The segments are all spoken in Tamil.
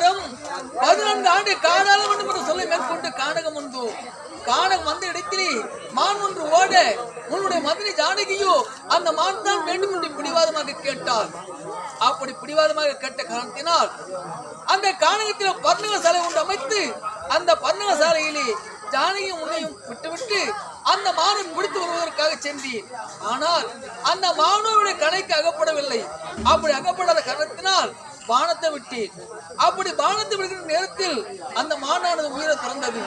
காலம் 14 ஆண்டு காலம் வேண்டும் என்று சொல்லை மேற்கொண்டு கானகம் உண்டு. கானகம் வந்த இடத்திலே மான் ஒன்று ஓட உன்னுடைய மதுரை ஜானகியோ அந்த மான் தான் வேண்டும் என்று பிடிவாதமாக கேட்டார். அப்படி பிடிவாதமாக கேட்ட காரணத்தினால் அந்த கானகத்தில் பர்ணக சாலை ஒன்று அமைத்து அந்த பர்ணக சாலையிலே ஜானகியும் உன்னையும் விட்டுவிட்டு அந்த மானை பிடித்து வருவதற்காக சென்றேன். ஆனால் அந்த மானோவுடைய கணைக்கு அகப்படவில்லை. அப்படி அகப்படாத காரணத்தினால் பானத்தை விட்டேன். அப்படி பானத்தை விடுகிற நேரத்தில் அந்த மானானது உயிரை திறந்தது.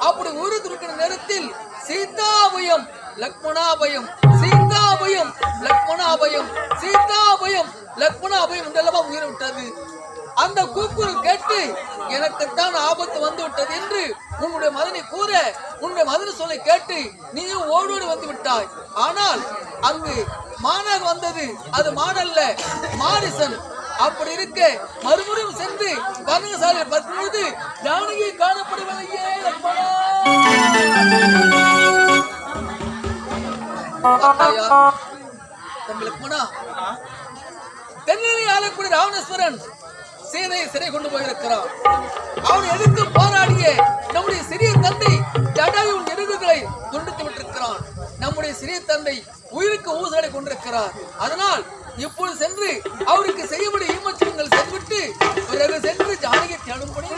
அப்படி உயிரை துறக்கிற நேரத்தில் சீதாபயம் லக்மணாபயம் சீதாபயம் லக்மணாபயம் சீதாபயம் லக்மணாபயம் என்றெல்லாம் உயிரை விட்டது. அந்த கூக்குரல் கேட்டு எனக்குத்தான் ஆபத்து வந்து விட்டது என்று உன்னுடைய மதனை கூற உன்னுடைய மதனை சொல்லை கேட்டு நீயும் ஓடோடு வந்து விட்டாய். ஆனால் அங்கு மானாக வந்தது அது மானல்ல மாரிசன். அப்படி இருக்க மறுபடியும் சென்று பர்ணசாலையில் பார்க்கும்போது ஜானகி காணப்படவில்லையே. தம்பி லக்மணா, தென்னிலை ஆளக்கூடிய ராவணேஸ்வரன் சீதையை சிறை கொண்டு போயிருக்கிறான். அவனை எதிர்த்து போராடிய நம்முடைய சிறிய தந்தை ஜடாயுவின் எருதுகளை துண்டித்து விட்டிருக்கிறான். நம்முடைய சிறிய தந்தை உயிருக்கு ஊசலை கொண்டிருக்கிறார். அதனால் இப்போது சென்று அவருக்கு செய்யக்கூடிய ஈமச்சங்கள் செய்துவிட்டு பிறகு சென்று ஜானகி தேடும்படி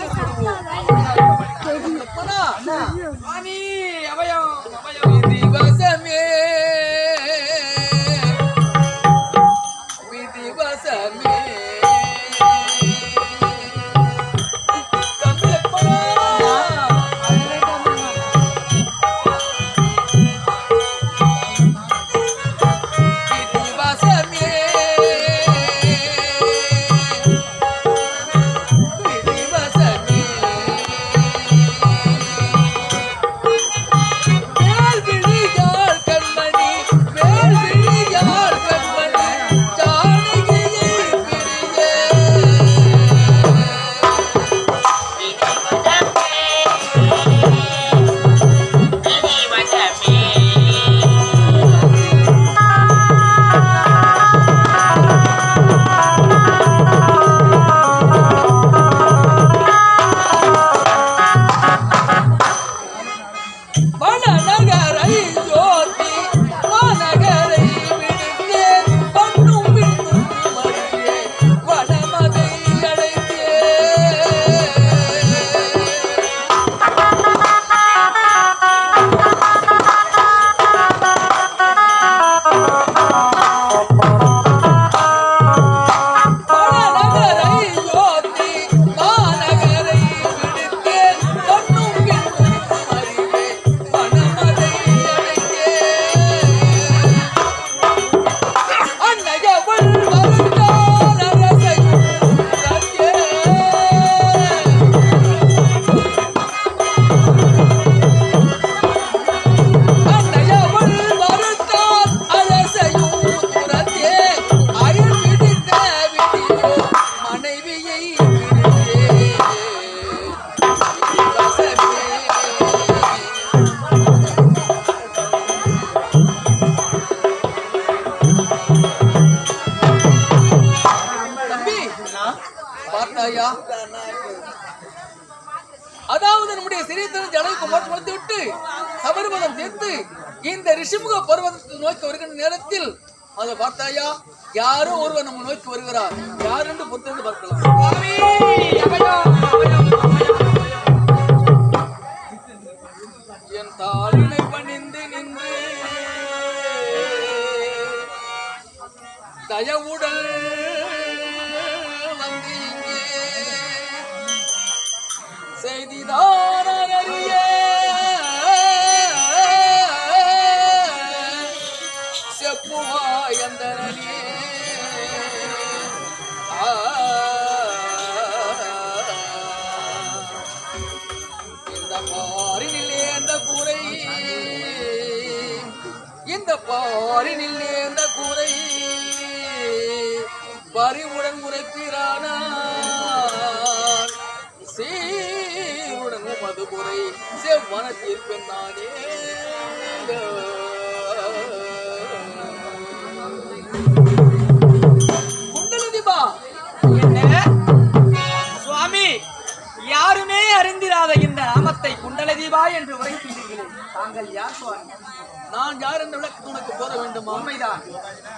அதாவது நம்முடைய சிறியத்தன் ஜனக்கு மோட்சம் விட்டு சபரிமதம் தீர்த்து இந்த ரிஷிமுக பர்வதத்தை நோக்கி வருகின்ற நேரத்தில் அதை பார்த்தாயா யாரோ ஒருவர் நம்ம நோக்கி வருகிறார். யார் என்று பொறுத்து பார்க்கலாம். என் தாளினை பணிந்து நின்று தயவுடன் வந்து செய்திதான் அறிய செப்புவாய் அந்தரனே. இந்த பாரினிலே அந்த கூரை இந்த பாரினிலே அந்த கூரை பறிவுடன் உரைப்பிரானா சீருடன் மதுபுரை செவ்வன தீர்ப்பெண் நானே. குண்டலதிபா என்ன சுவாமி யாருமே அறிந்திராத இந்த நாமத்தை குண்டலதீபா என்று உரைக்கின்றீர்களே, தாங்கள் யார் சுவாமி? நான் யார் என்ற விளக்கத்தை உனக்கு கூற வேண்டுமா? உண்மைதான்.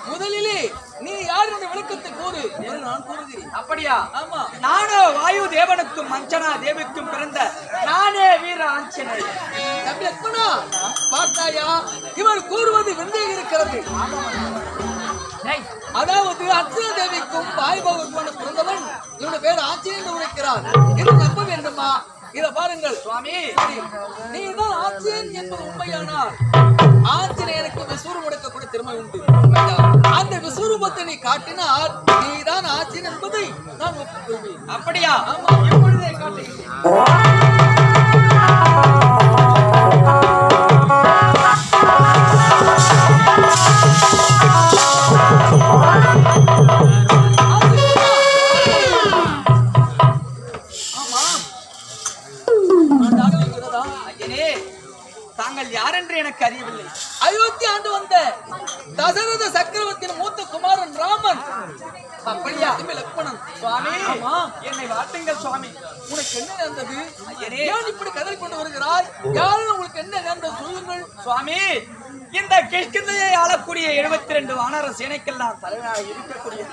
முதலிலே நீ யார் என்ற விளக்கத்தை கூறு, நான் கூறுகிறேன். அப்படியா? ஆமா. நானோ வாயு தேவனுக்கும் அஞ்சனா தேவிக்கும் பிறந்த நானே வீர ஆஞ்சநேயர். தம்பி லக்ஷ்மணா, பார்த்தாயா இவர் கூறுவது விந்தையாக இருக்கிறது. அதாவது அர்ச்சனா தேவிக்கும் வாய்பவருமான பிறந்தவன் இவனுடைய பேர் ஆஞ்சநேயன் என்று உரைக்கிறார். இது நம்ப வேண்டுமா? இத பாருங்கள் சுவாமி, நீதான் ஆஞ்சநேயன் என்பது உண்மையானால் ஆஞ்சநேயனுக்கு விஸ்வரூபம் எடுக்கக்கூடிய திறமை உண்டு. அந்த விஸ்வரூபத்தை நீ காட்டினால் நீதான் ஆஞ்சநேயன் என்பதை நான் ஒப்புக்கொள்வேன். அப்படியா? ஆமா, எப்பொழுதே காட்டுகிறேன். தாங்கள் யார் என்று எனக்கு அறியவில்லை. அயோத்தி ஆண்டு வந்த தசரத சக்கரவர்த்தியின் மூத்த குமாரன் ராமன். அப்படியா? லக்ஷ்மணன். சுவாமி, ஆமா, என்னை வாழ்த்துங்கள் சுவாமி. உனக்கு என்ன நேர்ந்தது? ஏன் இப்படி கதறி கொண்டு வருகிறாய்? யாரும் உங்களுக்கு என்ன நேர்ந்தது சொல்லுங்கள். சுவாமி, இந்த கிஷ்கிந்தையை ஆளக்கூடிய 72 வானர சேனைக்கெல்லாம் தலைவராக இருக்கக்கூடிய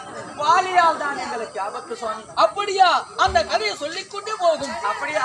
வாலியால் தான் எங்களுக்கு ஆபத்து சுவாமி. அப்படியா? அந்த கதையை சொல்லிக்கொண்டே போகும். அப்படியா?